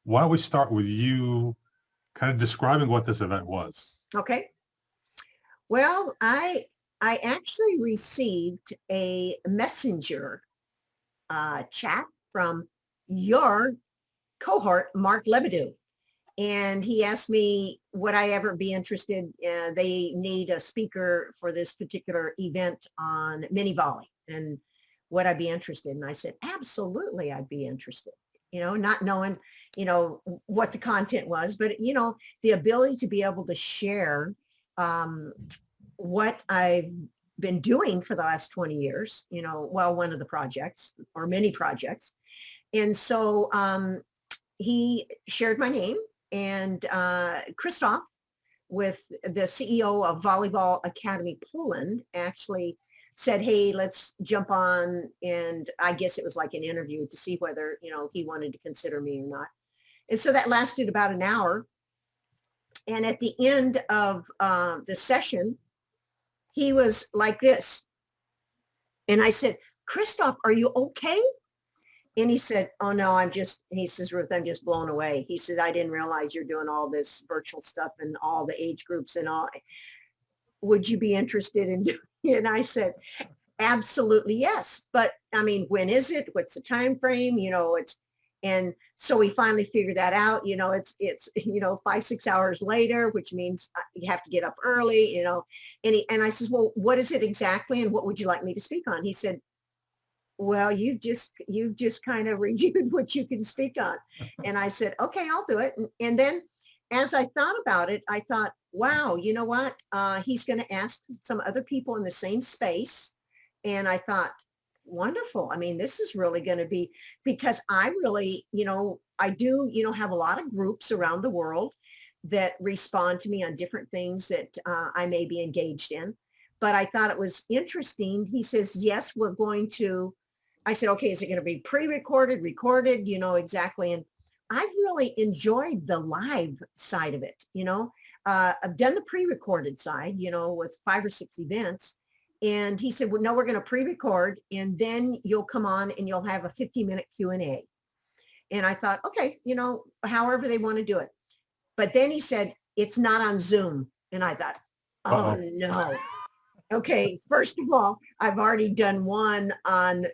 why don't we start with you kind of describing what this event was? Okay. Well, I actually received a messenger chat from your cohort, Mark Lebedew. And he asked me, would I ever be interested? They need a speaker for this particular event on mini volley. And would I be interested? And I said, absolutely, I'd be interested. Not knowing, what the content was, but, the ability to be able to share what I've been doing for the last 20 years, one of the projects or many projects. And so he shared my name, and Christoph, with the CEO of Volleyball Academy Poland, actually said, hey, let's jump on. And I guess it was like an interview to see whether, he wanted to consider me or not. And so that lasted about an hour. And at the end of the session, he was like this. And I said, Christoph, are you okay? And he said, oh no, he says, Ruth, I'm just blown away. He said, I didn't realize you're doing all this virtual stuff and all the age groups and all. Would you be interested in doing it? And I said, absolutely, yes. But I mean, when is it? What's the time frame? And so we finally figured that out. It's 5-6 hours later, which means you have to get up early, and I says, well, what is it exactly? And what would you like me to speak on? He said, well, you've just kind of reviewed what you can speak on. And I said, okay, I'll do it. And then as I thought about it, I thought, wow, you know what? He's going to ask some other people in the same space. And I thought, wonderful. I mean, this is really going to be, because I really, I do, have a lot of groups around the world that respond to me on different things that I may be engaged in. But I thought it was interesting. He says, yes, we're going to. I said, okay, is it going to be pre-recorded, recorded, exactly. And I've really enjoyed the live side of it. I've done the pre-recorded side, with 5 or 6 events. And he said, well, no, we're going to pre-record, and then you'll come on and you'll have a 50-minute Q&A. And I thought, okay, however they want to do it. But then he said, it's not on Zoom. And I thought, oh, no. Okay, first of all, I've already done one on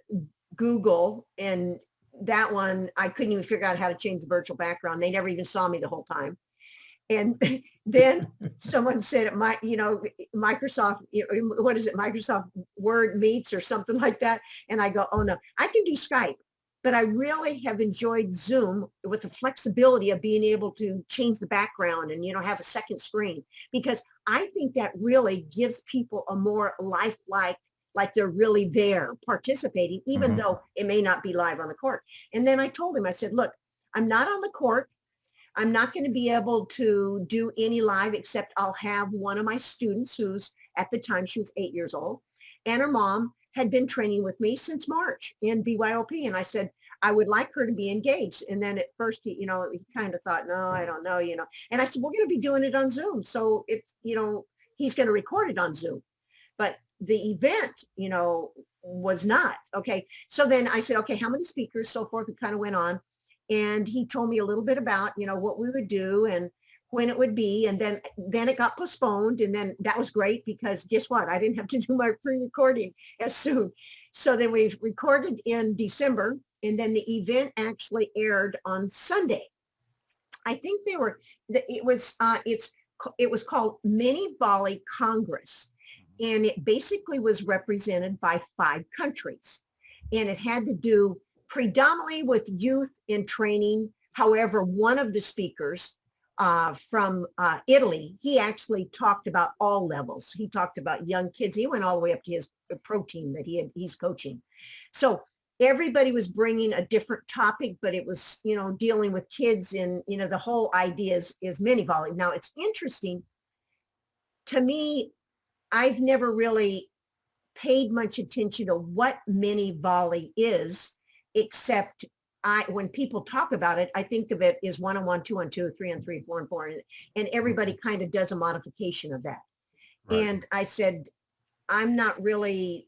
Google, and that one, I couldn't even figure out how to change the virtual background. They never even saw me the whole time. And then someone said, Microsoft, what is it? Microsoft Word Meets or something like that. And I go, oh no, I can do Skype, but I really have enjoyed Zoom with the flexibility of being able to change the background and, have a second screen, because I think that really gives people a more lifelike, like they're really there participating, even though it may not be live on the court. And then I told him, I said, look, I'm not on the court. I'm not going to be able to do any live, except I'll have one of my students who's, at the time, she was 8 years old, and her mom had been training with me since March in BYOP. And I said, I would like her to be engaged. And then at first, he kind of thought, no, I don't know, And I said, we're going to be doing it on Zoom. So it's, he's going to record it on Zoom. But the event, was not. Okay. So then I said, okay, how many speakers, so forth, it kind of went on. And he told me a little bit about, what we would do and when it would be. And then it got postponed. And then that was great, because guess what? I didn't have to do my pre-recording as soon. So then we recorded in December, and then the event actually aired on Sunday. I think it was called Mini Volley Congress. And it basically was represented by 5 countries. And it had to do predominantly with youth in training. However, one of the speakers from Italy, he actually talked about all levels. He talked about young kids. He went all the way up to his pro team that he's coaching. So everybody was bringing a different topic, but it was, dealing with kids, and, the whole idea is mini volley. Now, it's interesting to me. I've never really paid much attention to what mini volley is, except when people talk about it, I think of it as 1-on-1, 2-on-2, 3-on-3, 4-on-4, and everybody kind of does a modification of that. Right. And I said, I'm not really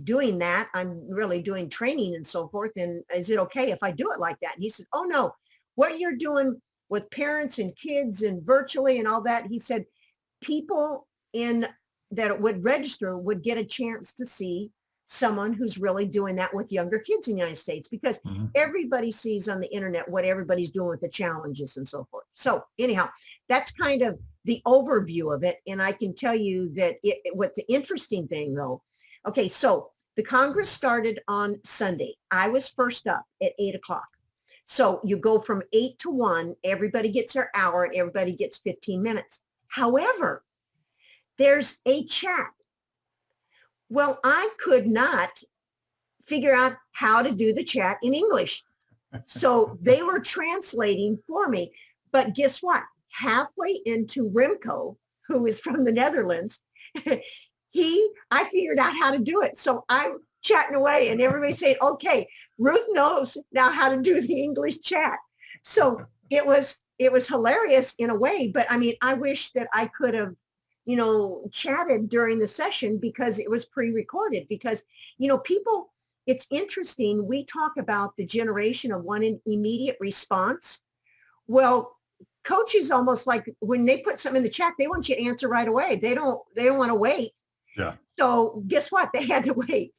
doing that. I'm really doing training and so forth. And is it okay if I do it like that? And he said, oh no, what you're doing with parents and kids and virtually and all that, he said, people that would register would get a chance to see someone who's really doing that with younger kids in the United States, because everybody sees on the internet what everybody's doing with the challenges and so forth. So anyhow, that's kind of the overview of it. And I can tell you that what the interesting thing though, okay, so the Congress started on Sunday. I was first up at 8 o'clock. So you go from 8 to 1, everybody gets their hour and everybody gets 15 minutes. However, there's a chat. Well, I could not figure out how to do the chat in English. So they were translating for me. But guess what? Halfway into Remco, who is from the Netherlands, I figured out how to do it. So I'm chatting away and everybody saying, okay, Ruth knows now how to do the English chat. So it was hilarious in a way, but I mean, I wish that I could have, chatted during the session because it was pre-recorded, because, people, it's interesting. We talk about the generation of one in immediate response. Well, coaches almost like when they put something in the chat, they want you to answer right away. They don't want to wait. Yeah. So guess what? They had to wait.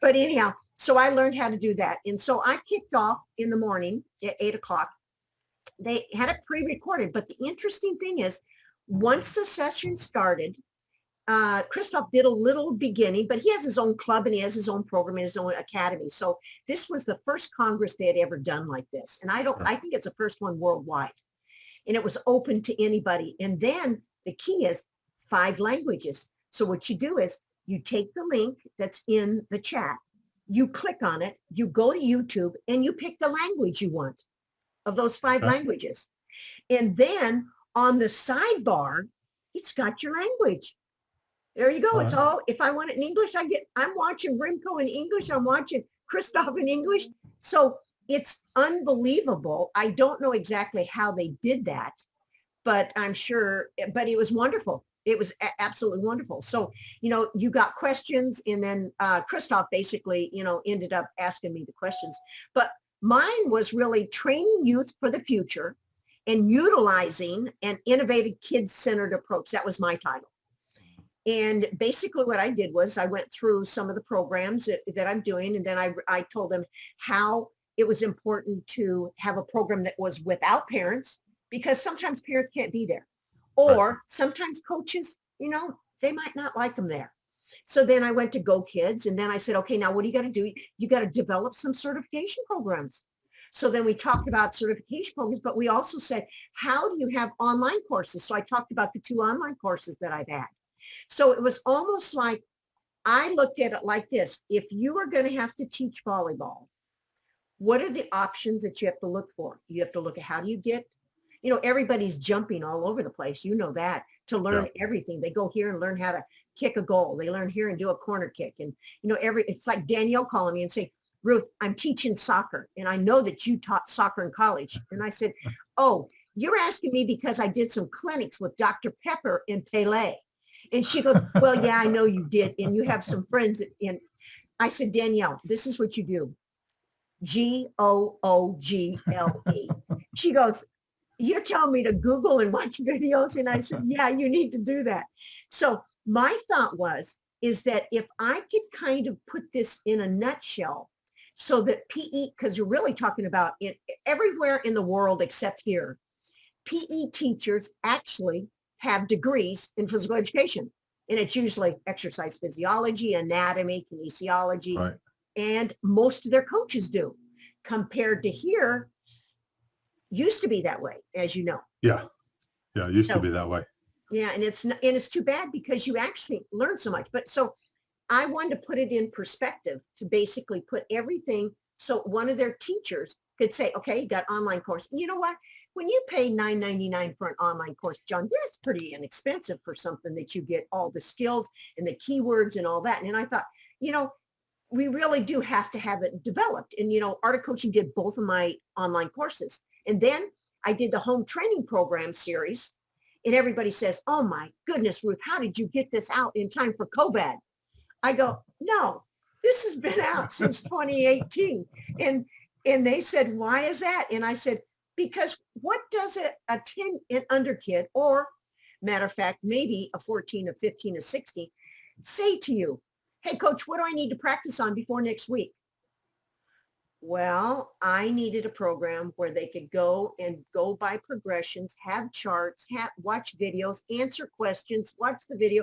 But anyhow, so I learned how to do that. And so I kicked off in the morning at 8 o'clock. They had it pre-recorded. But the interesting thing is, once the session started, Christoph did a little beginning, but he has his own club and he has his own program and his own academy. So this was the first Congress they had ever done like this. And I think it's the first one worldwide. And it was open to anybody. And then the key is 5 languages. So what you do is you take the link that's in the chat, you click on it, you go to YouTube, and you pick the language you want of those 5 languages. And then on the sidebar, it's got your language. There you go. It's all, if I want it in English, I'm watching Remco in English. I'm watching Christoph in English. So it's unbelievable. I don't know exactly how they did that, but I'm sure, but it was wonderful. It was absolutely wonderful. So, you got questions, and then Christoph basically, ended up asking me the questions. But mine was really training youth for the future and utilizing an innovative kids-centered approach. That was my title. And basically what I did was I went through some of the programs that I'm doing, and then I told them how it was important to have a program that was without parents, because sometimes parents can't be there. Or sometimes coaches, they might not like them there. So then I went to GoKids, and then I said, okay, now what do you got to do? You got to develop some certification programs. So then we talked about certification programs, but we also said, how do you have online courses? So I talked about the 2 online courses that I've had. So it was almost like I looked at it like this. If you are going to have to teach volleyball, what are the options that you have to look for? You have to look at how do you get, everybody's jumping all over the place. You know that, to learn everything. They go here and learn how to kick a goal. They learn here and do a corner kick. And, it's like Danielle calling me and saying, Ruth, I'm teaching soccer, and I know that you taught soccer in college. And I said, oh, you're asking me because I did some clinics with Dr. Pepper and Pele. And she goes, well, yeah, I know you did. And you have some friends. And I said, Danielle, this is what you do. GOOGLE. She goes, you're telling me to Google and watch videos? And I said, yeah, you need to do that. So my thought is that if I could kind of put this in a nutshell, so that PE, because you're really talking about it everywhere in the world except here, PE teachers actually have degrees in physical education. And it's usually exercise physiology, anatomy, kinesiology, and most of their coaches do. Compared to here, used to be that way, as you know. Yeah, it used to be that way. Yeah, and it's too bad because you actually learn so much. But so I wanted to put it in perspective, to basically put everything so one of their teachers could say, okay, you got online course. And you know what? When you pay $9.99 for an online course, John, that's pretty inexpensive for something that you get all the skills and the keywords and all that. And I thought, we really do have to have it developed. And, Art of Coaching did both of my online courses. And then I did the home training program series. And everybody says, oh my goodness, Ruth, how did you get this out in time for COVID? I go, no, this has been out since 2018. And they said, why is that? And I said, Because what does a 10 and under kid, or matter of fact, maybe a 14, a 15, a 16, say to you, hey, coach, what do I need to practice on before next week? Well, I needed a program where they could go by progressions, have charts, watch videos, answer questions, watch the video,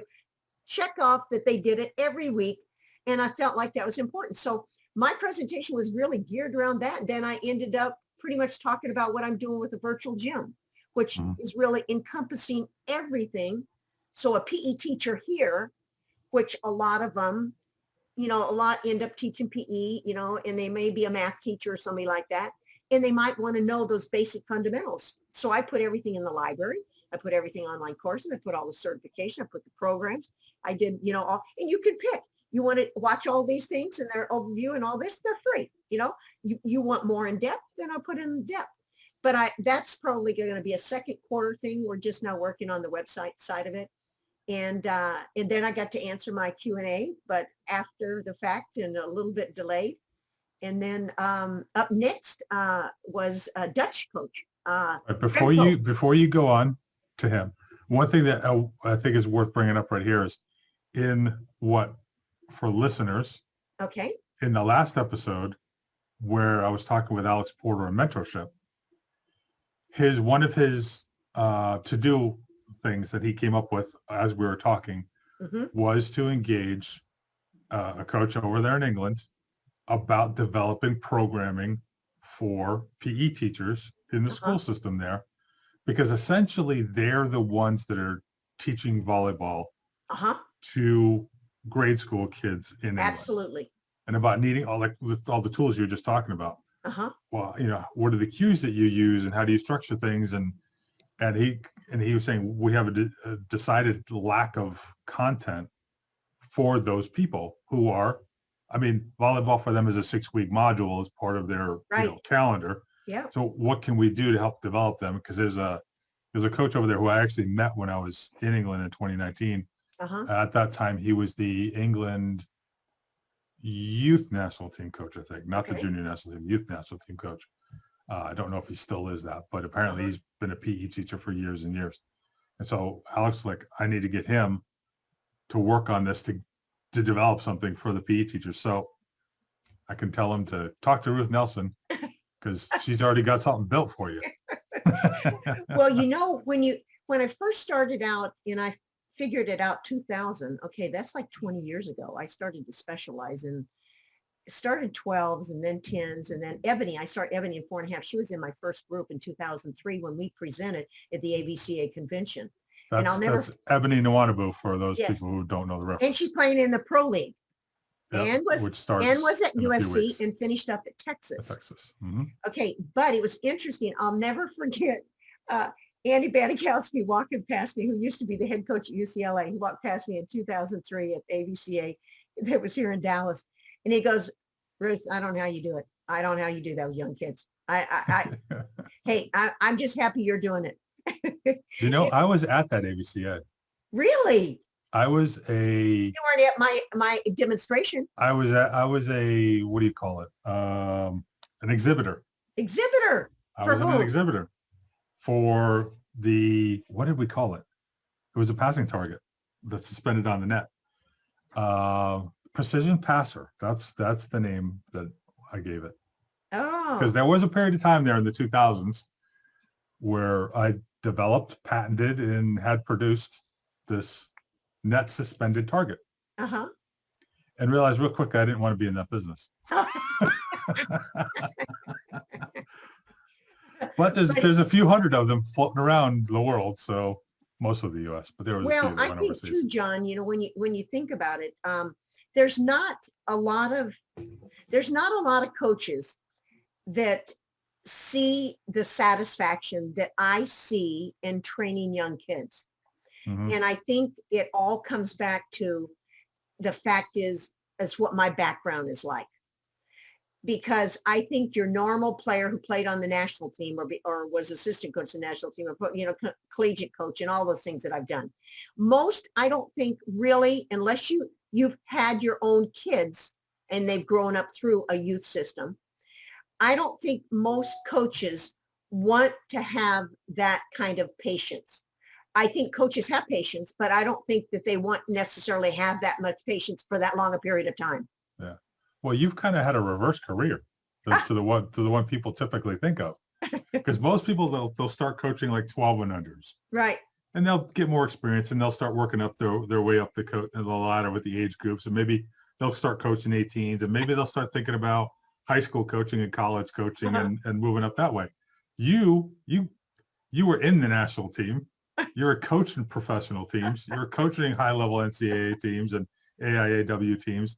check off that they did it every week. And I felt like that was important. So my presentation was really geared around that. And then I ended up pretty much talking about what I'm doing with a virtual gym, which is really encompassing everything. So a PE teacher here, which a lot of them, a lot end up teaching PE, and they may be a math teacher or somebody like that. And they might want to know those basic fundamentals. So I put everything in the library. I put everything online courses. I put all the certification. I put the programs. I did, all, and you can pick. You want to watch all these things and their overview and all this, they're free. You want more in depth, then I'll put in depth. But that's probably going to be a second quarter thing. We're just now working on the website side of it. And then I got to answer my Q&A, but after the fact and a little bit delayed. And then up next was a Dutch coach. Before you go on to him, one thing that I think is worth bringing up right here is for listeners. Okay. In the last episode where I was talking with Alex Porter on mentorship, one of his to-do things that he came up with as we were talking was to engage a coach over there in England about developing programming for PE teachers in the school system there, because essentially they're the ones that are teaching volleyball to grade school kids in England. Absolutely. And about needing all the tools you're just talking about. Well, what are the cues that you use and how do you structure things? And he was saying we have a decided lack of content for those people who are, volleyball for them is a 6-week module as part of their calendar. Yeah. So what can we do to help develop them? Because there's a coach over there who I actually met when I was in England in 2019. At that time, he was the England youth national team coach, I think, not the junior national team, youth national team coach. I don't know if he still is that, but apparently he's been a PE teacher for years and years. And so Alex was like, I need to get him to work on this to develop something for the PE teachers. So I can tell him to talk to Ruth Nelson because she's already got something built for you. Well, when I first started out and I figured it out 2000, okay, that's like 20 years ago. I started to specialize started 12s and then 10s, and then Ebony. I started Ebony in 4.5. She was in my first group in 2003 when we presented at the AVCA convention. That's Ebony Nwanabu for those people who don't know the reference. And she's playing in the Pro League. Yep, and was at USC and finished up at Texas. Okay, but it was interesting. I'll never forget Andy Banikowski walking past me, who used to be the head coach at UCLA. He walked past me in 2003 at AVCA that was here in Dallas. And he goes, Ruth, I don't know how you do it. I don't know how you do that with young kids. Hey, I'm just happy you're doing it. I was at that AVCA. Really? I was You weren't at my demonstration. I was a, what do you call it? An exhibitor. Exhibitor. I was an exhibitor for what did we call it? It was a passing target that's suspended on the net. Precision passer. That's the name that I gave it. Oh. Because there was a period of time there in the 2000s where I developed, patented, and had produced this net suspended target. And realized real quick I didn't want to be in that business. But there's a few hundred of them floating around the world, so most of the U.S. But there was a few that went overseas. Too, John. When you think about it, there's not a lot of coaches that see the satisfaction that I see in training young kids. And I think it all comes back to the fact is what my background is like. Because I think your normal player who played on the national team or was assistant coach of the national team or, collegiate coach and all those things that I've done. Most, I don't think really, unless you've had your own kids and they've grown up through a youth system, I don't think most coaches want to have that kind of patience. I think coaches have patience, but I don't think that they want necessarily have that much patience for that long a period of time. Yeah. Well, you've kind of had a reverse career to the one people typically think of, because most people they'll start coaching like 12 and unders, Right. and they'll get more experience and they'll start working up their way up the ladder with the age groups, and maybe they'll start coaching 18s, and maybe they'll start thinking about high school coaching and college coaching and moving up that way. You were in the national team. You were coaching professional teams. You were coaching high-level NCAA teams and AIAW teams,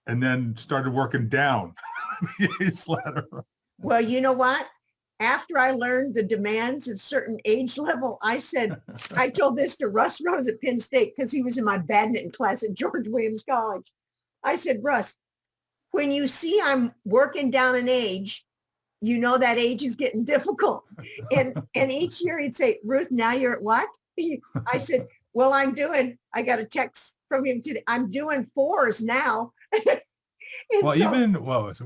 and then started working down the age ladder. Well, you know what? After I learned the demands of certain age level, I told this to Russ Rose at Penn State because he was in my badminton class at George Williams College. I said, Russ, when you see I'm working down an age, you know that age is getting difficult. And each year he'd say, Ruth, now you're at what? I said, well, I got a text from him today. I'm doing 4s now.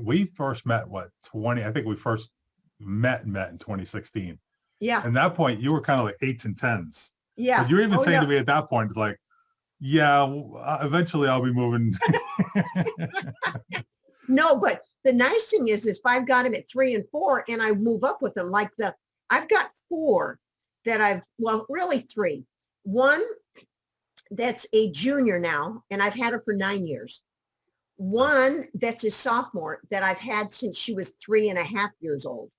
We first met, 20, I think we first met in 2016. Yeah. At that point, you were kind of like 8s and 10s. Yeah. But you're even saying to me at that point, like, yeah, eventually I'll be moving. No, but the nice thing is if I've got him at 3 and 4 and I move up with them, I've got 4 that really 3. One that's a junior now, and I've had her for 9 years. One that's a sophomore that I've had since she was 3.5 years old.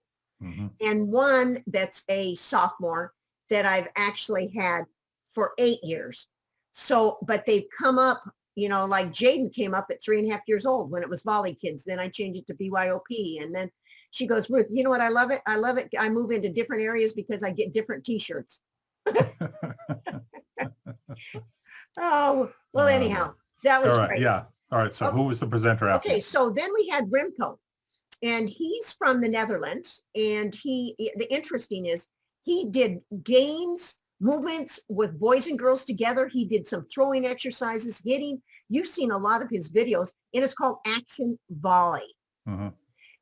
Mm-hmm. And one that's a sophomore that I've actually had for 8 years. So, but they've come up, like Jaden came up at 3.5 years old when it was Volley Kids. Then I changed it to BYOP. And then she goes, Ruth, you know what? I love it. I love it. I move into different areas because I get different t-shirts. Oh, well, anyhow, that was great. Yeah. All right. So who was the presenter after? Okay. So then we had Remco, and he's from the Netherlands. And the interesting is he did games, movements with boys and girls together. He did some throwing exercises, hitting. You've seen a lot of his videos, and it's called Action Volley. Mm-hmm.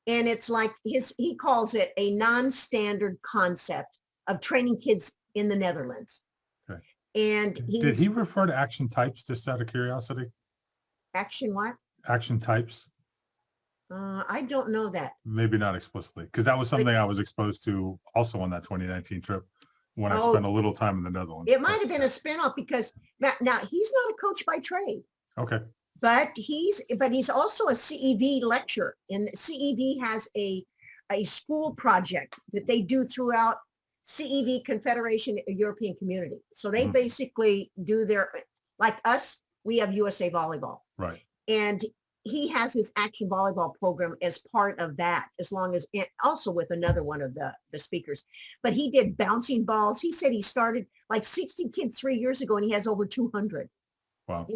And it's like he calls it a non-standard concept of training kids in the Netherlands. Okay. And did he refer to action types, just out of curiosity? Action what? Action types. I don't know that. Maybe not explicitly, because that was something I was exposed to also on that 2019 trip when I spent a little time in the Netherlands. It might have been a spinoff because now he's not a coach by trade. Okay. But he's also a CEV lecturer, and CEV has a school project that they do throughout CEV Confederation European Community. So they basically do like us, we have USA Volleyball. Right. And he has his action volleyball program as part of that, also with another one of the speakers. But he did bouncing balls. He said he started like 60 kids 3 years ago, and he has over 200. Wow.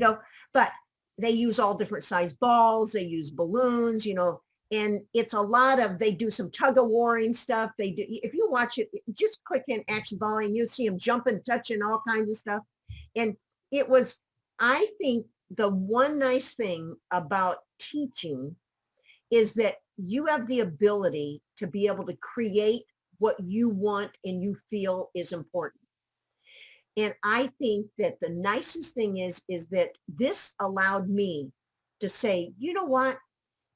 But they use all different size balls. They use balloons, and it's a lot of, they do some tug of warring stuff. They do, if you watch it, just click in action volley and you see them jumping, touching, all kinds of stuff. And it was, I think the one nice thing about teaching is that you have the ability to be able to create what you want and you feel is important. And I think that the nicest thing is that this allowed me to say, you know what?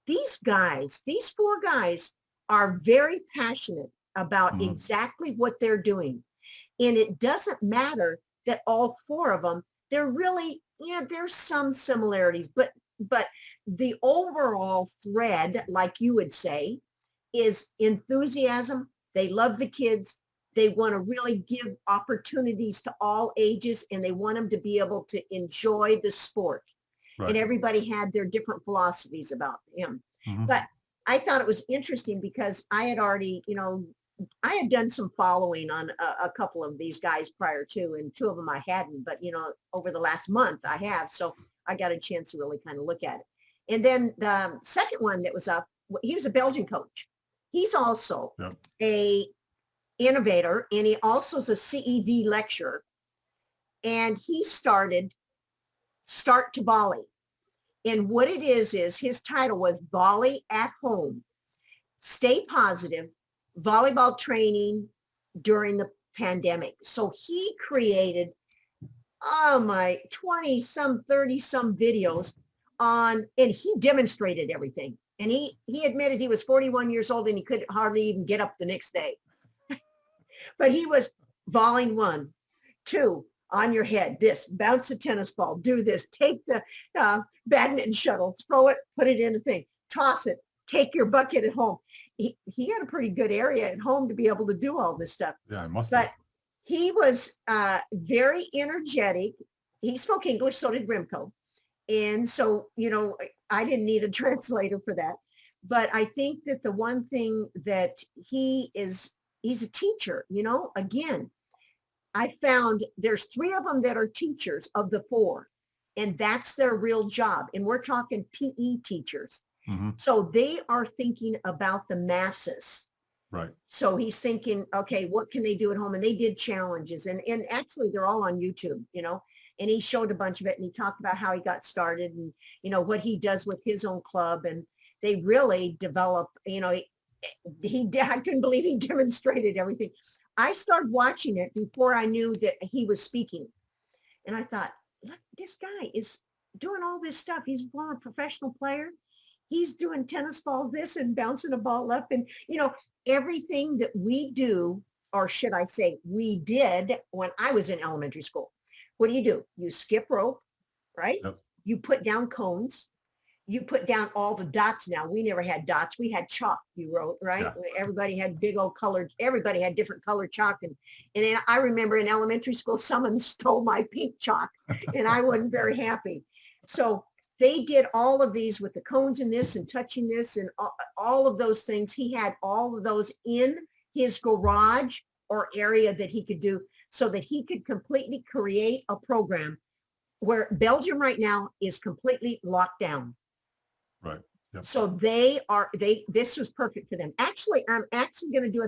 These 4 guys are very passionate about exactly what they're doing. And it doesn't matter that all 4 of them, they're really, there's some similarities, but the overall thread, like you would say, is enthusiasm. They love the kids. They want to really give opportunities to all ages, and they want them to be able to enjoy the sport. Right. And everybody had their different philosophies about him. Mm-hmm. But I thought it was interesting because I had already, I had done some following on a couple of these guys prior to, and 2 of them I hadn't, but, over the last month I have. So I got a chance to really kind of look at it. And then the second one that was up, he was a Belgian coach. He's also a innovator, and he also is a CEV lecturer. And he started Start to Volley. And what it is his title was Volley at Home. Stay positive, volleyball training during the pandemic. So he created, oh my, 20 some, 30 some videos on, and he demonstrated everything. And he admitted he was 41 years old and he could hardly even get up the next day. But he was volleying 1, 2, on your head, this, bounce the tennis ball, do this, take the badminton shuttle, throw it, put it in a thing, toss it, take your bucket at home. He had a pretty good area at home to be able to do all this stuff. Yeah, I must. But he was very energetic. He spoke English, so did Remco. And so, you know, I didn't need a translator for that. But I think that the one thing that he's a teacher, you know, again, I found there's 3 of them that are teachers of the 4, and that's their real job. And we're talking PE teachers. Mm-hmm. So they are thinking about the masses. Right. So he's thinking, okay, what can they do at home? And they did challenges, and actually they're all on YouTube, you know, and he showed a bunch of it, and he talked about how he got started and, you know, what he does with his own club. And they really develop, you know, I couldn't believe he demonstrated everything. I started watching it before I knew that he was speaking. And I thought, look, this guy is doing all this stuff. He's a former professional player. He's doing tennis balls this and bouncing a ball up. And, you know, everything that we do, or should I say we did when I was in elementary school. What do? You skip rope, right? Yep. You put down cones. You put down all the dots. Now, we never had dots. We had chalk, you wrote, right? Yeah. Everybody had big old colored, everybody had different colored chalk. And then I remember in elementary school, someone stole my pink chalk and I wasn't very happy. So they did all of these with the cones and this and touching this and all of those things. He had all of those in his garage or area that he could do so that he could completely create a program where Belgium right now is completely locked down. Right. Yep. So this was perfect for them. Actually, I'm actually going to do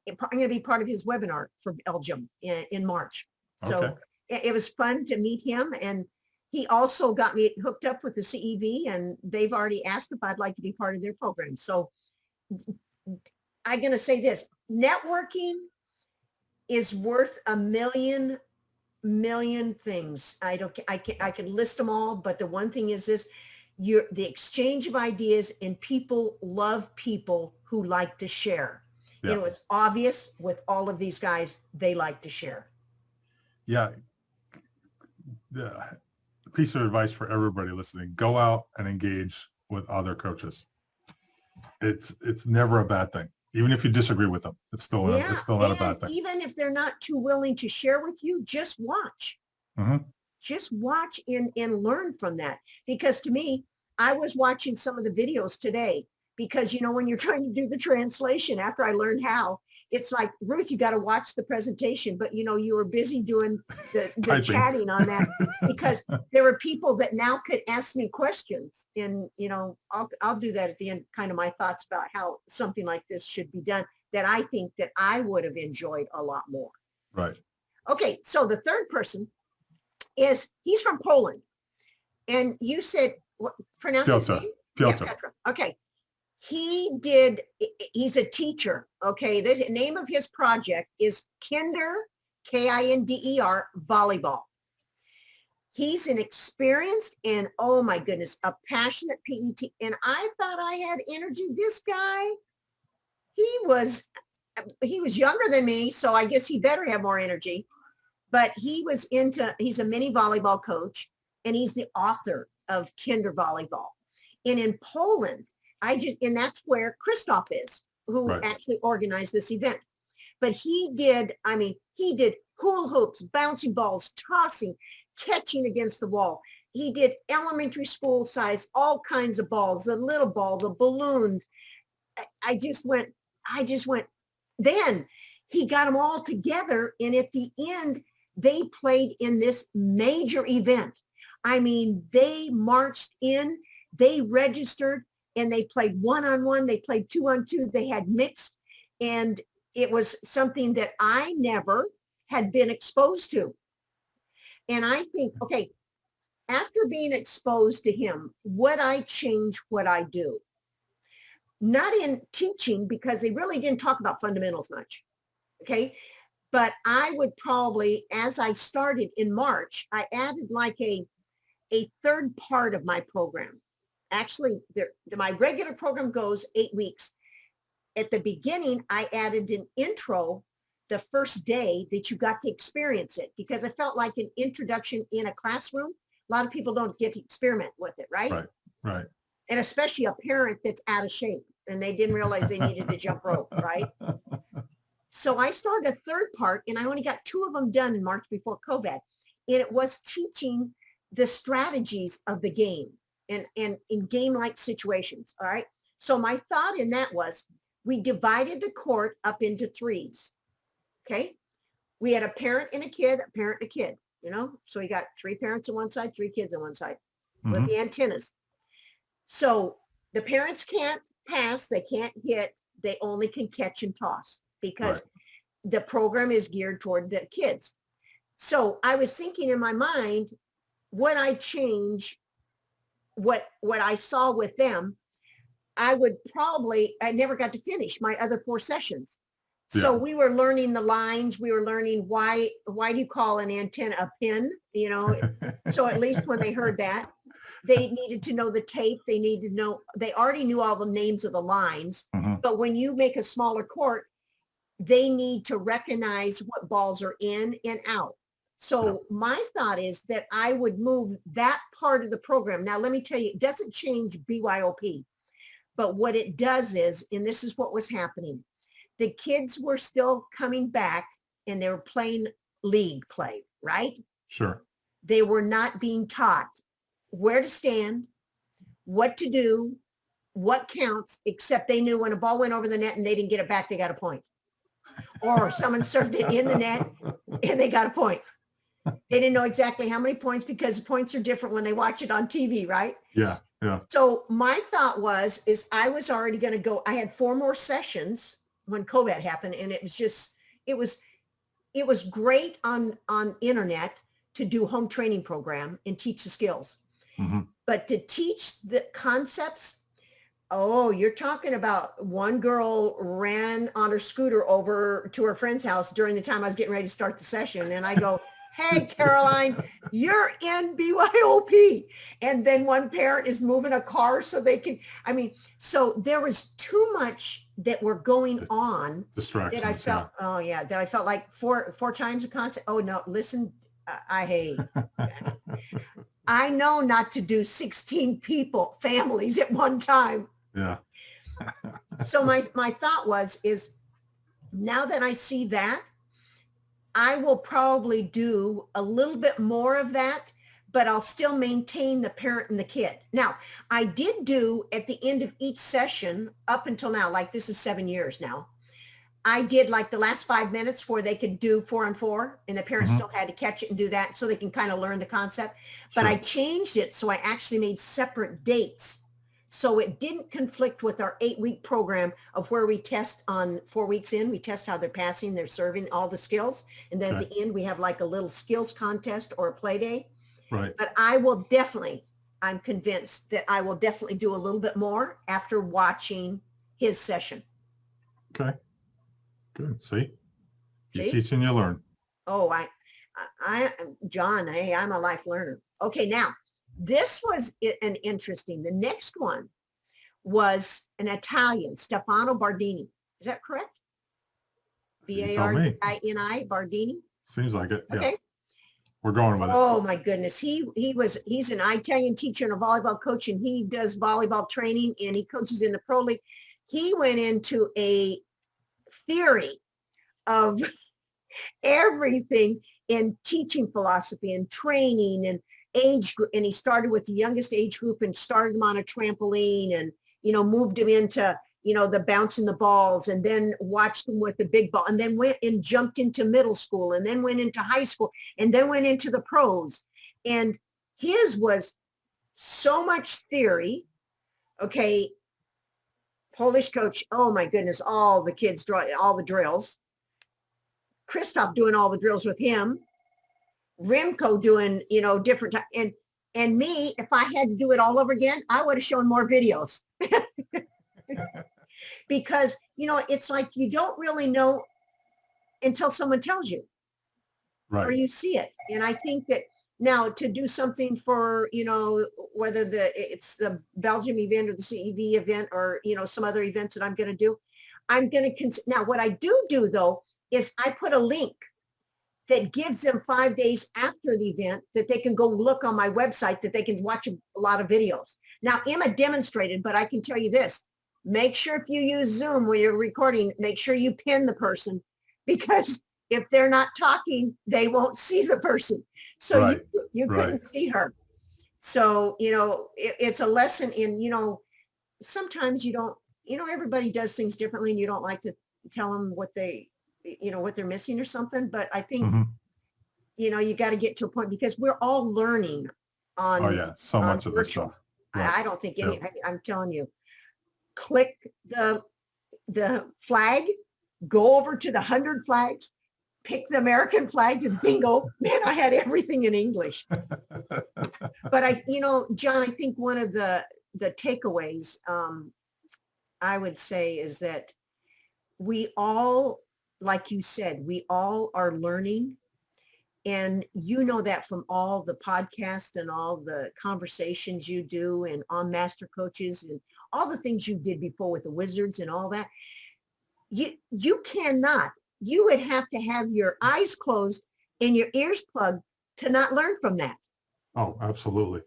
I'm going to be part of his webinar for Belgium in March. So okay. It was fun to meet him. And he also got me hooked up with the CEV, and they've already asked if I'd like to be part of their program. So I'm going to say this, networking is worth a million things. I can list them all, but the one thing is this, the exchange of ideas, and people love people who like to share. Yeah. You know, it's obvious with all of these guys, they like to share. Yeah. The piece of advice for everybody listening, go out and engage with other coaches. It's never a bad thing. Even if you disagree with them, it's still not a bad thing. Even if they're not too willing to share with you, just watch. Mm-hmm. Just watch and learn from that. Because to me, I was watching some of the videos today because, you know, when you're trying to do the translation, after I learned how, it's like, Ruth, you got to watch the presentation, but, you know, you were busy doing the chatting on that because there were people that now could ask me questions. And, you know, I'll do that at the end, kind of my thoughts about how something like this should be done that I think that I would have enjoyed a lot more. Right. Okay. So the third person he's from Poland. And you said, what, pronounce his name? Piotr. Yeah, okay. He's a teacher. Okay. The name of his project is Kinder, Kinder Volleyball. He's an experienced and, oh my goodness, a passionate PE. And I thought I had energy. This guy, he was younger than me. So I guess he better have more energy. But he's a mini volleyball coach, and he's the author of Kinder Volleyball. And in Poland, and that's where Christoph is, who actually organized this event. But he did hula hoops, bouncing balls, tossing, catching against the wall. He did elementary school size, all kinds of balls, the little ball, the balloons. I just went, then he got them all together. And at the end, they played in this major event. I mean, they marched in, they registered, and they played 1-on-1, they played 2-on-2, they had mixed, and it was something that I never had been exposed to. And I think, okay, after being exposed to him, would I change what I do? not in teaching because they really didn't talk about fundamentals much. Okay. But I would probably, as I started in March, I added like a third part of my program. Actually, my regular program goes 8 weeks. At the beginning, I added an intro the first day that you got to experience it, because I felt like an introduction in a classroom. A lot of people don't get to experiment with it, right? Right, right. And especially a parent that's out of shape and they didn't realize they needed to jump rope, right? So I started a third part, and I only got 2 of them done in March before COVID. And it was teaching the strategies of the game and in game-like situations, all right? So my thought in that was, we divided the court up into 3s, okay? We had a parent and a kid, you know? So we got 3 parents on one side, 3 kids on one side with the antennas. So the parents can't pass, they can't hit, they only can catch and toss, because the program is geared toward the kids. So I was thinking in my mind, would I change what I saw with them? I never got to finish my other 4 sessions. So we were learning the lines. We were learning why do you call an antenna a pin? You know, so at least when they heard that, they needed to know the tape. They needed to know, they already knew all the names of the lines. But when you make a smaller court, they need to recognize what balls are in and out. So my thought is that I would move that part of the program. Now, let me tell you, it doesn't change BYOP, but what it does is, and this is what was happening, the kids were still coming back and they were playing league play, right? Sure. They were not being taught where to stand, what to do, what counts, except they knew when a ball went over the net and they didn't get it back, they got a point. Or someone served it in the net and they got a point. They didn't know exactly how many points, because the points are different when they watch it on TV, right? Yeah, yeah. So my thought is I was already going to go, I had 4 more sessions when COVID happened, and it was just, it was great on internet to do home training program and teach the skills. But to teach the concepts, oh, you're talking about, one girl ran on her scooter over to her friend's house during the time I was getting ready to start the session. And I go, hey, Caroline, you're in BYOP. And then one parent is moving a car so they can, so there was too much that were going on. Distractions. That I felt, that I felt like four times the concept. Oh, no, listen, I hate. I know not to do 16 families at one time. Yeah. So my thought is now that I see that, I will probably do a little bit more of that, but I'll still maintain the parent and the kid. Now, I did do at the end of each session up until now, like this is 7 years now, I did like the last 5 minutes where they could do 4-on-4 and the parents still had to catch it and do that so they can kind of learn the concept. But I changed it. So I actually made separate dates. So it didn't conflict with our 8-week program of where we test on 4 weeks in, we test how they're passing, they're serving, all the skills. And then at the end, we have like a little skills contest or a play day. Right. But I'm convinced that I will definitely do a little bit more after watching his session. Okay. Good. See? You teach and you learn. Oh, John, hey, I'm a life learner. Okay, now this was the next one was an Italian, Stefano Bardini. Is that correct? Bardini, Bardini? Seems like it. Okay. Yeah. We're going with it. Oh my goodness. He's an Italian teacher and a volleyball coach, and he does volleyball training and he coaches in the pro league. He went into a theory of everything in teaching philosophy and training and age group. And he started with the youngest age group and started them on a trampoline and, moved them into, the bouncing the balls, and then watched them with the big ball, and then went and jumped into middle school, and then went into high school, and then went into the pros. And his was so much theory. Okay. Polish coach, oh my goodness, all the kids draw all the drills. Christoph doing all the drills with him. Remco doing, different and me, if I had to do it all over again, I would have shown more videos. because, it's like you don't really know until someone tells you or Right. you see it. And I think that now to do something for, whether it's the Belgium event or the CEV event or, some other events that I'm going to do, I'm going to now what I do though, is I put a link that gives them 5 days after the event that they can go look on my website, that they can watch a lot of videos. Now, Emma demonstrated, but I can tell you this, make sure if you use Zoom when you're recording, make sure you pin the person, because if they're not talking, they won't see the person. So Right. you couldn't see her. So, it's a lesson in, sometimes you don't, everybody does things differently and you don't like to tell them what they're missing or something. But I think, you got to get to a point, because we're all learning on. Oh yeah, so much of this virtual. stuff. Right. I don't think I'm telling you, click the flag, go over to the 100 flags, pick the American flag, and bingo, man, I had everything in English. But John, I think one of the takeaways, I would say, is that we all, like you said, we all are learning. And that from all the podcasts and all the conversations you do and on MasterCoaches and all the things you did before with the Wizards and all that, you would have to have your eyes closed and your ears plugged to not learn from that. Oh, absolutely.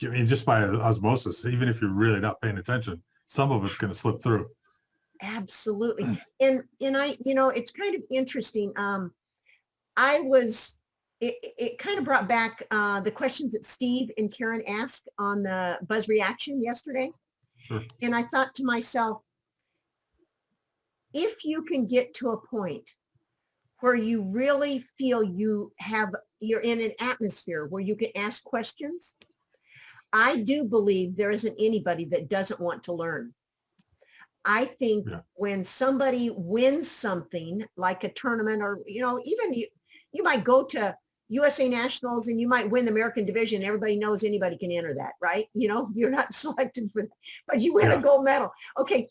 Just by osmosis, even if you're really not paying attention, some of it's going to slip through. Absolutely. And I, it's kind of interesting. It kind of brought back the questions that Steve and Karen asked on the Buzz Reaction yesterday. Sure. And I thought to myself, if you can get to a point where you really feel you're in an atmosphere where you can ask questions, I do believe there isn't anybody that doesn't want to learn. I think when somebody wins something like a tournament, or, even you might go to USA Nationals and you might win the American Division. Everybody knows anybody can enter that, right? You're not selected for that, but you win a gold medal. Okay.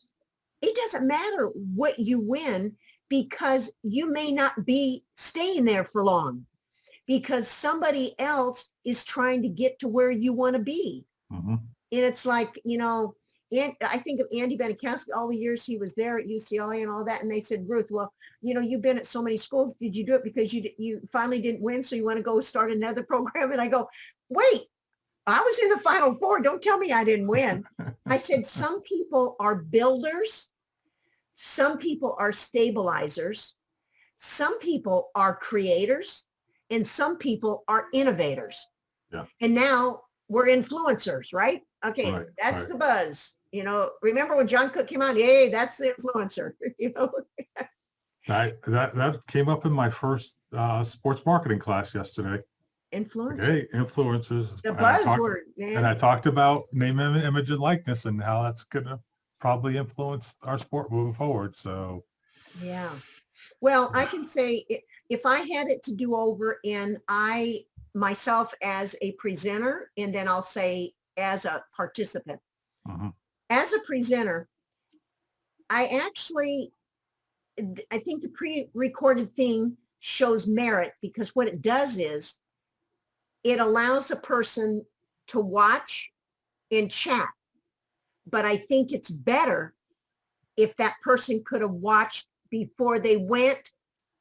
It doesn't matter what you win, because you may not be staying there for long, because somebody else is trying to get to where you want to be. And it's like, and I think of Andy Benikowski, all the years he was there at UCLA and all that. And they said, Ruth, well, you've been at so many schools. Did you do it because you finally didn't win, so you want to go start another program? And I go, wait, I was in the Final Four. Don't tell me I didn't win. I said, some people are builders. Some people are stabilizers. Some people are creators. And some people are innovators. Yeah. And now we're influencers, right? Okay, that's the buzz. Remember when John Cook came on? Hey, that's the influencer. That came up in my first sports marketing class yesterday. Influencers. Okay, influencers. The buzzword, man. And I talked about name, image, and likeness, and how that's gonna probably influence our sport moving forward. So. Yeah. Well, I can say if I had it to do over, and I myself as a presenter, and then I'll say as a participant. As a presenter, I think the pre-recorded thing shows merit, because what it does is it allows a person to watch and chat. But I think it's better if that person could have watched before they went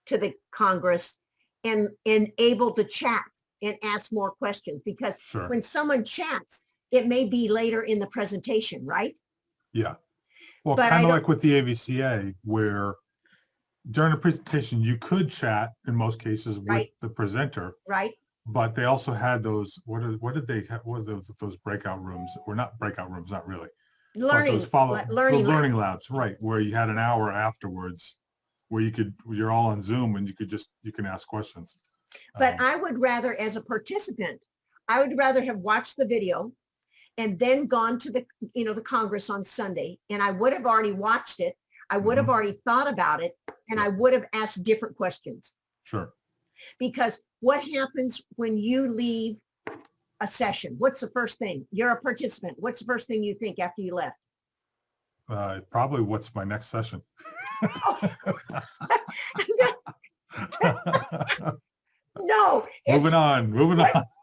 to the Congress and able to chat and ask more questions, because when someone chats, it may be later in the presentation, right? Yeah. Well, kind of like with the AVCA, where during the presentation, you could chat in most cases with the presenter. Right. But they also had those, what did they have? What are those breakout rooms? Or not breakout rooms, not really. Learning labs, right, where you had an hour afterwards where you're all on Zoom and you can ask questions. But I would rather, as a participant, I would rather have watched the video and then gone to the Congress on Sunday, and I would have already watched it. I would have already thought about it, and I would have asked different questions. Sure. Because what happens when you leave a session? What's the first thing? You're a participant. What's the first thing you think after you left? Probably what's my next session. No. Moving on.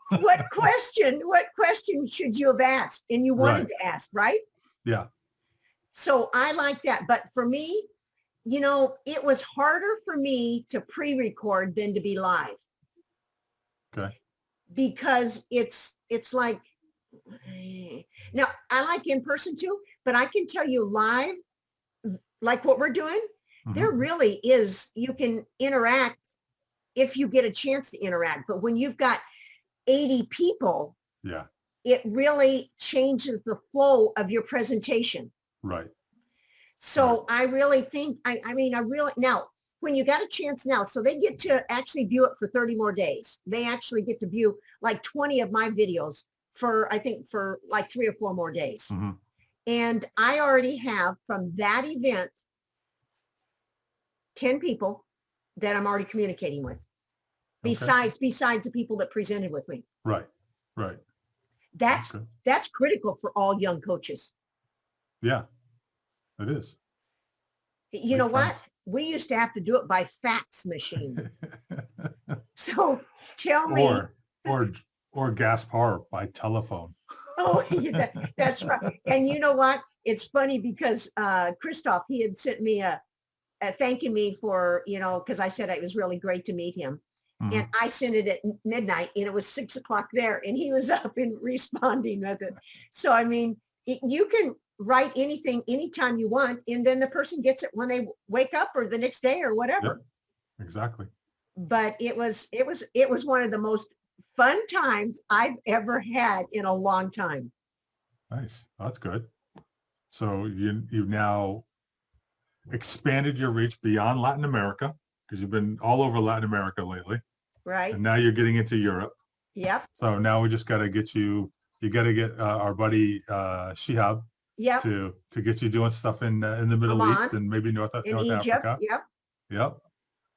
What question should you have asked and you wanted to ask, right? Yeah. So I like that. But for me, it was harder for me to pre-record than to be live. Okay. Because it's like, now I like in person too, but I can tell you live, like what we're doing, there really is, you can interact if you get a chance to interact. But when you've got 80 people, it really changes the flow of your presentation. Right. So I really think, I really, now, when you got a chance now, so they get to actually view it for 30 more days. They actually get to view like 20 of my videos for like 3 or 4 more days. And I already have from that event, 10 people that I'm already communicating with, besides the people that presented with me. Right. That's critical for all young coaches. Yeah, it is. You know what? We used to have to do it by fax machine. So tell me. Or Gaspar by telephone. Oh, yeah, that's right. And you know what? It's funny because Christoph, he had sent me a thanking me for, because I said it was really great to meet him. And I sent it at midnight and it was 6 o'clock there and he was up and responding with it. So, I mean, you can write anything anytime you want and then the person gets it when they wake up or the next day or whatever. Yep, exactly. But it was one of the most fun times I've ever had in a long time. Nice. That's good. So you've now expanded your reach beyond Latin America because you've been all over Latin America lately. Right. And now you're getting into Europe. Yep. So now we just got to get you got to get our buddy Shihab to get you doing stuff in the Middle East and maybe North Egypt. Africa. Yep.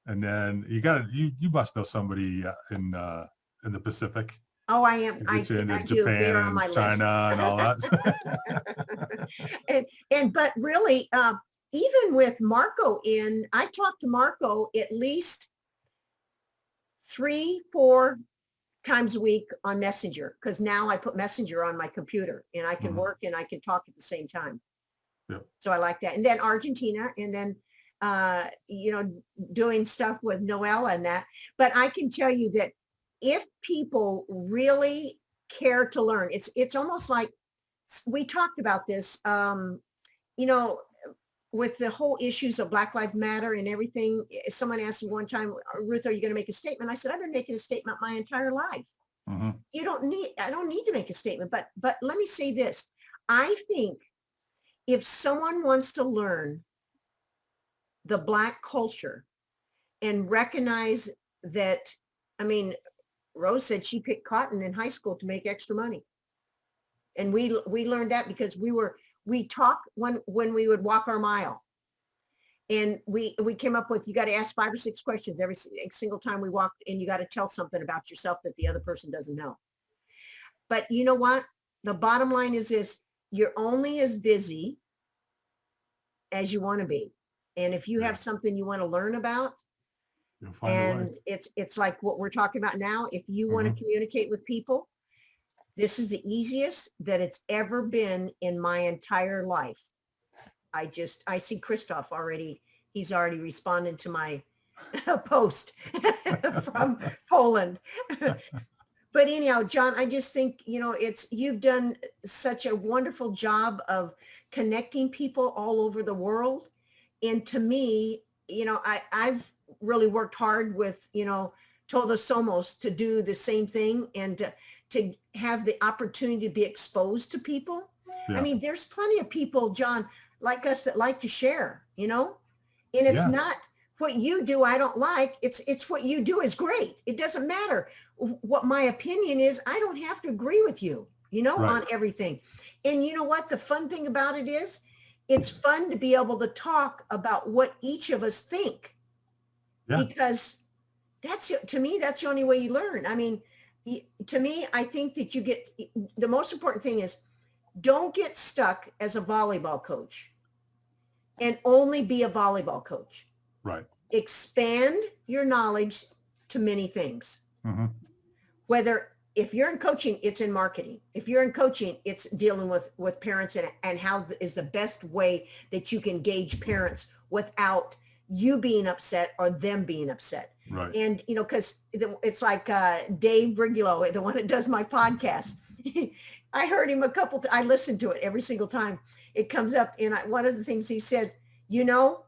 And then you must know somebody in the Pacific. Oh, I am. I do. Japan, they're on my China, and all that. but really, even with Marco I talked to Marco at least 3-4 times a week on Messenger, because now I put Messenger on my computer and I can work and I can talk at the same time. Yep. So I like that. And then Argentina, and then doing stuff with Noel and that. But I can tell you that if people really care to learn, it's almost like we talked about this, with the whole issues of Black Lives Matter and everything. Someone asked me one time, Ruth, are you going to make a statement? I said, I've been making a statement my entire life. I don't need to make a statement, but let me say this. I think if someone wants to learn the Black culture and recognize that, Rose said she picked cotton in high school to make extra money. And we learned that because we talk when we would walk our mile. And we came up with, you got to ask 5 or 6 questions every single time we walked, and you got to tell something about yourself that the other person doesn't know. But you know what? The bottom line is this: you're only as busy as you want to be. And if you have something you want to learn about, and it's like what we're talking about now, if you want to communicate with people, this is the easiest that it's ever been in my entire life. I see Christoph already. He's already responded to my post from Poland. But anyhow, John, I just think, you've done such a wonderful job of connecting people all over the world. And to me, I've really worked hard with, Todos Somos to do the same thing and to have the opportunity to be exposed to people. Yeah. There's plenty of people, John, like us that like to share, and it's not what you do I don't like. It's what you do is great. It doesn't matter what my opinion is. I don't have to agree with you, on everything. And you know what? The fun thing about it is, it's fun to be able to talk about what each of us think, because to me, that's the only way you learn. To me, I think that the most important thing is, don't get stuck as a volleyball coach and only be a volleyball coach. Right. Expand your knowledge to many things. Mm-hmm. Whether if you're in coaching, it's in marketing. If you're in coaching, it's dealing with parents and how is the best way that you can gauge parents without you being upset or them being upset. Right. And, you know, because it's like Dave Brigulo, the one that does my podcast. I heard him I listened to it every single time it comes up. And one of the things he said, you know,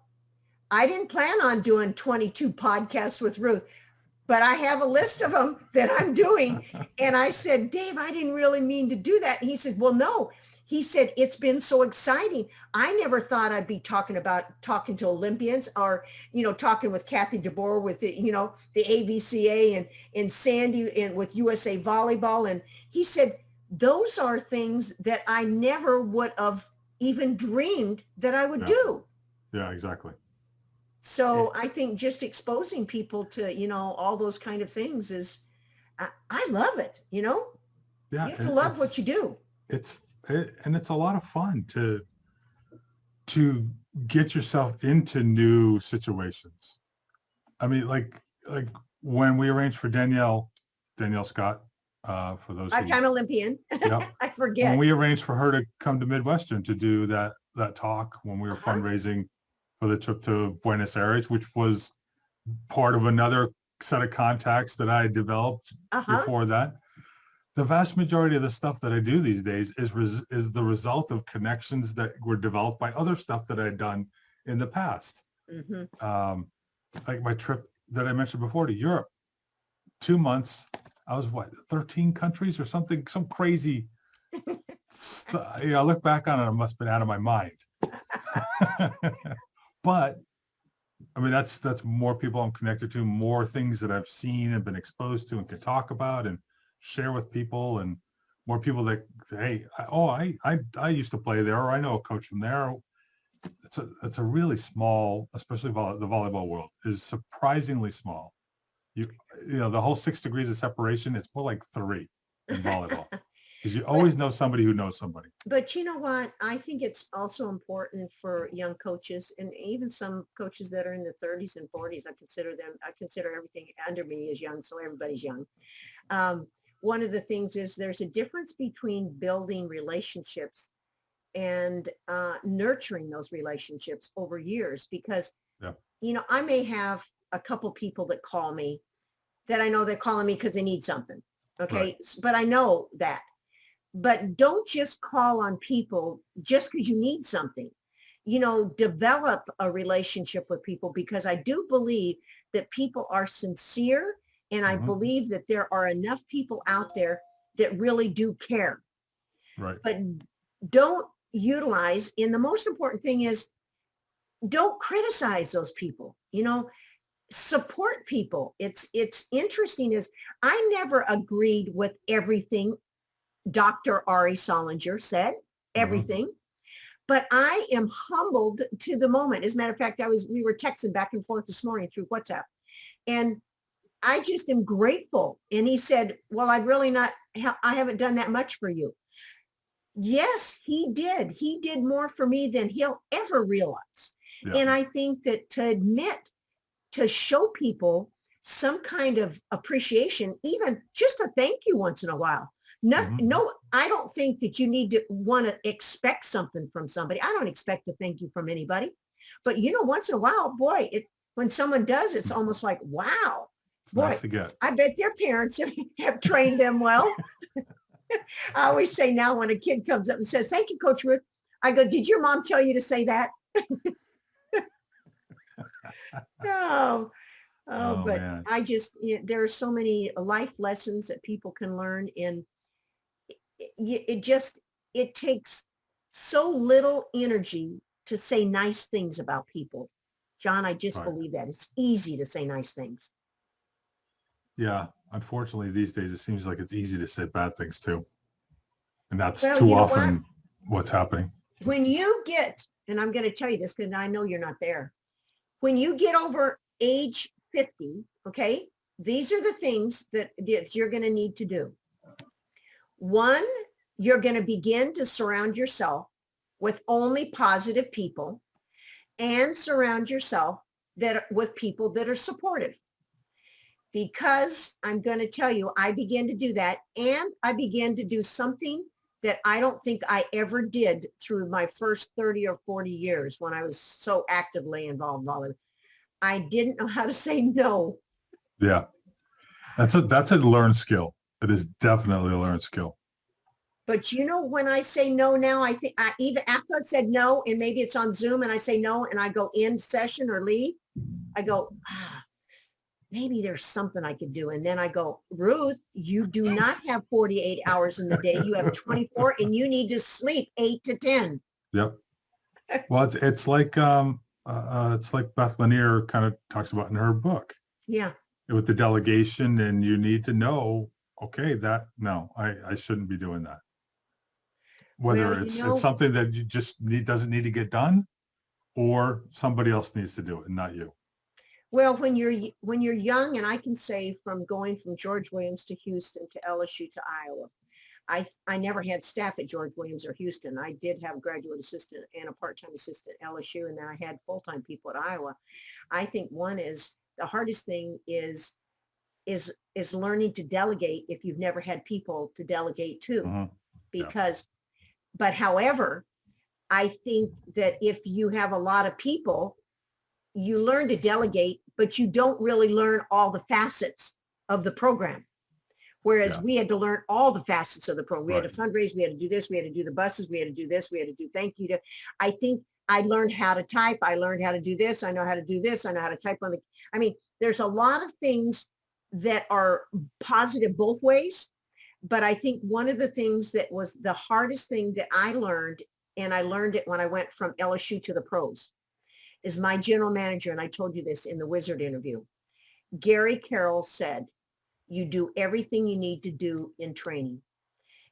I didn't plan on doing 22 podcasts with Ruth, but I have a list of them that I'm doing. And I said, Dave, I didn't really mean to do that. And he said, well, no. He said, it's been so exciting. I never thought I'd be talking to Olympians or, you know, talking with Kathy DeBoer with the, you know, the AVCA and Sandy and with USA Volleyball. And he said, those are things that I never would have even dreamed that I would do. Yeah, exactly. So I think just exposing people to, you know, all those kind of things is, I love it, you know? Yeah, you have to love what you do. And it's a lot of fun to get yourself into new situations. I mean, like when we arranged for Danielle Scott, for those 5-time Olympian. Yep. I forget. When we arranged for her to come to Midwestern to do that talk when we were fundraising for the trip to Buenos Aires, which was part of another set of contacts that I developed before that. The vast majority of the stuff that I do these days is the result of connections that were developed by other stuff that I had done in the past. Mm-hmm. Like my trip that I mentioned before to Europe, 2 months, I was 13 countries or something, some crazy stuff. You know, I look back on it, I must have been out of my mind. But I mean, that's more people I'm connected to, more things that I've seen and been exposed to and can talk about and share with people, and more people that, hey, I used to play there, or I know a coach from there. It's a really small, especially the volleyball world is surprisingly small. You know, the whole 6 degrees of separation, it's more like 3 in volleyball. Because you always know somebody who knows somebody. But you know what? I think it's also important for young coaches and even some coaches that are in their 30s and 40s. I consider everything under me as young, so everybody's young. One of the things is there's a difference between building relationships and nurturing those relationships over years, because, you know, I may have a couple people that call me that I know they're calling me because they need something. Okay. Right. But I know that. But don't just call on people just because you need something. You know, develop a relationship with people, because I do believe that people are sincere, and I believe that there are enough people out there that really do care. Right. But don't utilize, and the most important thing is don't criticize those people, you know, support people. It's interesting is I never agreed with everything Dr. Ari Solinger said, everything, but I am humbled to the moment. As a matter of fact, we were texting back and forth this morning through WhatsApp, and I just am grateful. And he said, well, I haven't done that much for you. Yes, he did. He did more for me than he'll ever realize. Yeah. And I think that to show people some kind of appreciation, even just a thank you once in a while. No, I don't think that you need to want to expect something from somebody. I don't expect a thank you from anybody. But, you know, once in a while, boy, when someone does, it's almost like, wow. It's nice to get. I bet their parents have trained them well. I always say now when a kid comes up and says, thank you, Coach Ruth, I go, did your mom tell you to say that? No. Oh, but man. There are so many life lessons that people can learn, and it takes so little energy to say nice things about people. John, I just believe that. It's easy to say nice things. Yeah. Unfortunately, these days, it seems like it's easy to say bad things too. And that's too often what's happening. When you get, and I'm going to tell you this because I know you're not there. When you get over age 50, okay, these are the things that you're going to need to do. One, you're going to begin to surround yourself with only positive people. and surround yourself with people that are supportive. Because I'm going to tell you, I began to do that, and I began to do something that I don't think I ever did through my first 30 or 40 years when I was so actively involved in volleyball. I didn't know how to say no. Yeah. That's a learned skill. It is definitely a learned skill. But when I say no now, I think even after I've said no, and maybe it's on Zoom and I say no and I go end session or leave, I go, maybe there's something I could do. And then I go, Ruth, you do not have 48 hours in the day. You have 24 and you need to sleep 8 to 10. Yep. Well, it's like Beth Lanier kind of talks about in her book. Yeah. With the delegation, and you need to know, okay, I shouldn't be doing that. Whether it's something that you just doesn't need to get done, or somebody else needs to do it and not you. Well, when you're young, and I can say from going from George Williams to Houston to LSU to Iowa, I never had staff at George Williams or Houston. I did have a graduate assistant and a part-time assistant at LSU, and then I had full-time people at Iowa. I think one is the hardest thing is learning to delegate if you've never had people to delegate to. Mm-hmm. But however, I think that if you have a lot of people, you learn to delegate, but you don't really learn all the facets of the program. Whereas we had to learn all the facets of the program. We had to fundraise, we had to do this, we had to do the buses, we had to do this, we had to do thank you. I think I learned how to type. I learned how to do this. I know how to do this. I know how to type on there's a lot of things that are positive both ways. But I think one of the things that was the hardest thing that I learned, and I learned it when I went from LSU to the pros, is my general manager, and I told you this in the Wizard interview, Gary Carroll said, you do everything you need to do in training.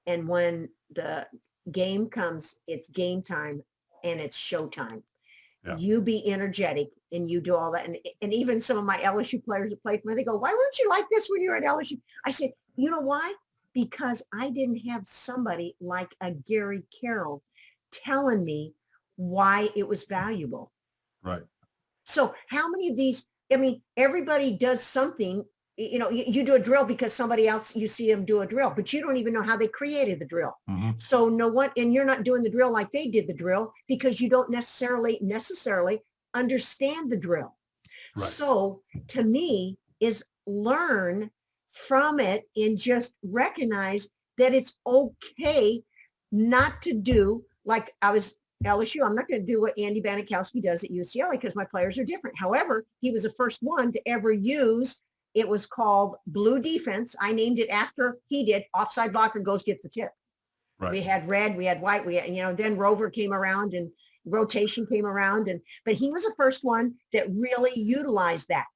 And when the game comes, it's game time and it's showtime. Yeah. You be energetic and you do all that. And even some of my LSU players that played for me, they go, why weren't you like this when you were at LSU? I said, you know why? Because I didn't have somebody like a Gary Carroll telling me why it was valuable. Right. So how many of these, everybody does something, you do a drill because somebody else, you see them do a drill, but you don't even know how they created the drill. Mm-hmm. So and you're not doing the drill like they did the drill because you don't necessarily understand the drill. Right. So to me is learn from it and just recognize that it's okay not to do like I was LSU. I'm not going to do what Andy Banikowski does at UCLA because my players are different. However, he was the first one to ever use, it was called blue defense. I named it after he did. Offside blocker goes get the tip. Right. We had red, we had white, then Rover came around and rotation came around. But he was the first one that really utilized that.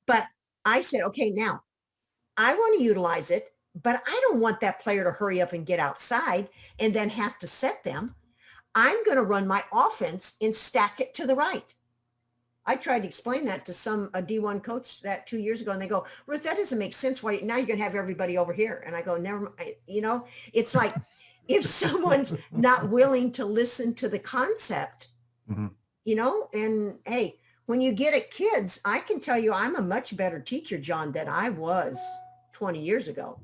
But I said, okay, now I want to utilize it, but I don't want that player to hurry up and get outside and then have to set them. I'm going to run my offense and stack it to the right. I tried to explain that to a D1 coach that 2 years ago, and they go, Ruth, that doesn't make sense. Why now you're going to have everybody over here? And I go, never mind. It's like if someone's not willing to listen to the concept, mm-hmm. And hey, when you get at kids, I can tell you I'm a much better teacher, John, than I was 20 years ago.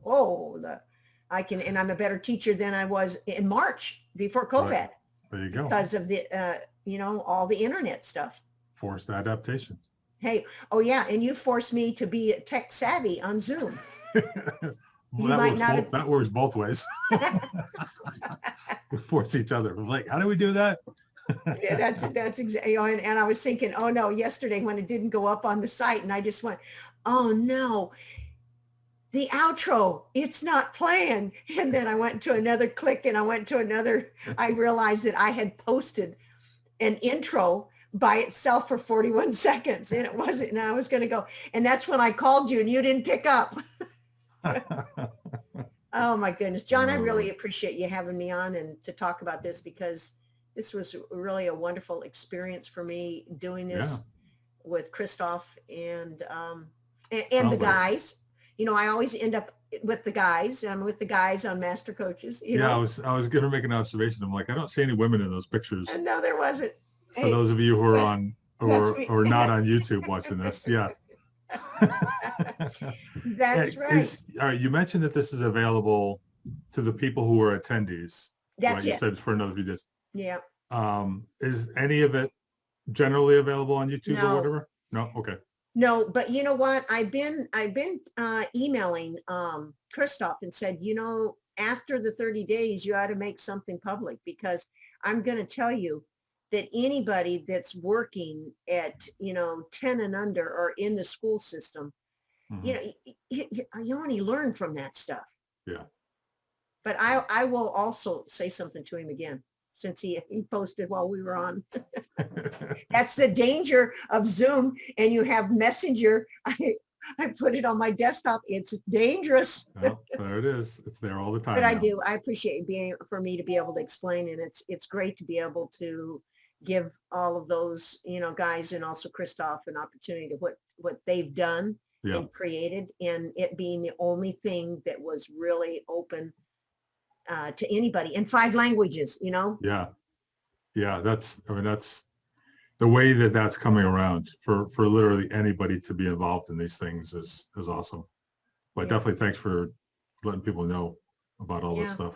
And I'm a better teacher than I was in March before COVID. Right. There you go. Because of the, all the internet stuff. Forced adaptation. Hey, oh yeah, and you forced me to be tech savvy on Zoom. That works both ways. We force each other. We're like, how do we do that? Yeah, that's exactly. And I was thinking, oh no, yesterday when it didn't go up on the site, and I just went, oh no, the outro, it's not playing. And then I went to another click, and I realized that I had posted an intro by itself for 41 seconds and it wasn't, and I was going to go, and that's when I called you and you didn't pick up. Oh my goodness, John, I really appreciate you having me on and to talk about this, because this was really a wonderful experience for me doing this with Christoph and the guys. I always end up with the guys. I'm with the guys on MasterCoaches. I was going to make an observation. I'm like, I don't see any women in those pictures. No, there wasn't. for those of you who are on or not on YouTube watching this. Yeah. That's right. All right. You mentioned that this is available to the people who are attendees. That's right? it. You said for another few days. Yeah. Is any of it generally available on YouTube or whatever? No. Okay. No, but you know what? I've been emailing Christoph and said, after the 30 days, you ought to make something public, because I'm going to tell you that anybody that's working at 10 and under or in the school system, you only learn from that stuff. Yeah. But I will also say something to him again, since he posted while we were on. That's the danger of Zoom, and you have Messenger. I put it on my desktop. It's dangerous. Well, there it is. It's there all the time. But now. I appreciate for me to be able to explain, and it's great to be able to give all of those guys, and also Christoph, an opportunity to what they've done and created, and it being the only thing that was really open to anybody in 5 languages. Yeah, that's the way that's coming around for literally anybody to be involved in these things is awesome. But definitely thanks for letting people know about all this stuff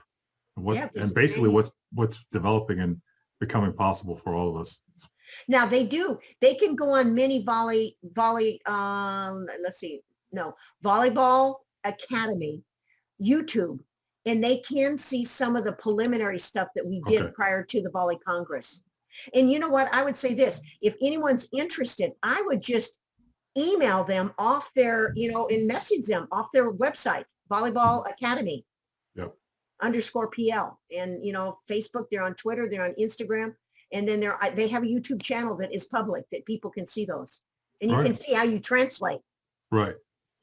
and basically what's developing and becoming possible for all of us. Now they can go on Volleyball Academy YouTube, and they can see some of the preliminary stuff that we did prior to the Volley Congress. And you know what? I would say this: if anyone's interested, I would just email them off their, and message them off their website, Volleyball Academy _PL. And, Facebook, they're on Twitter, they're on Instagram. And then they have a YouTube channel that is public that people can see those. And you can see how you translate. Right.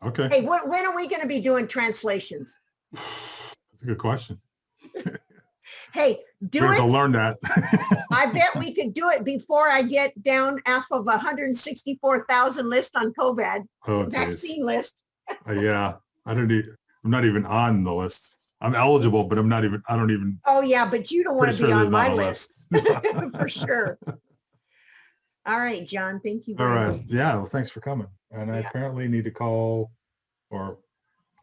Okay. Hey, when are we going to be doing translations? That's a good question. Hey, do we it. have to learn that. I bet we could do it before I get down off of 164,000 list on COVID vaccine list. Yeah, I'm not even on the list. I'm eligible, but I don't even. Oh yeah, but you don't want to be on my list. For sure. All right, John, thank you very much. Yeah, well, thanks for coming. And I apparently need to call, or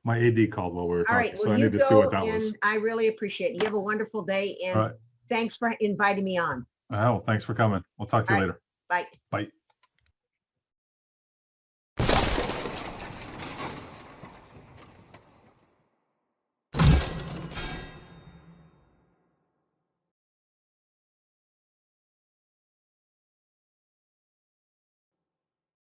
my AD called while we were talking. All right, well, so I need to see what that was. I really appreciate it. You have a wonderful day, and thanks for inviting me on. Oh, thanks for coming. We'll talk to you later. Bye. Bye.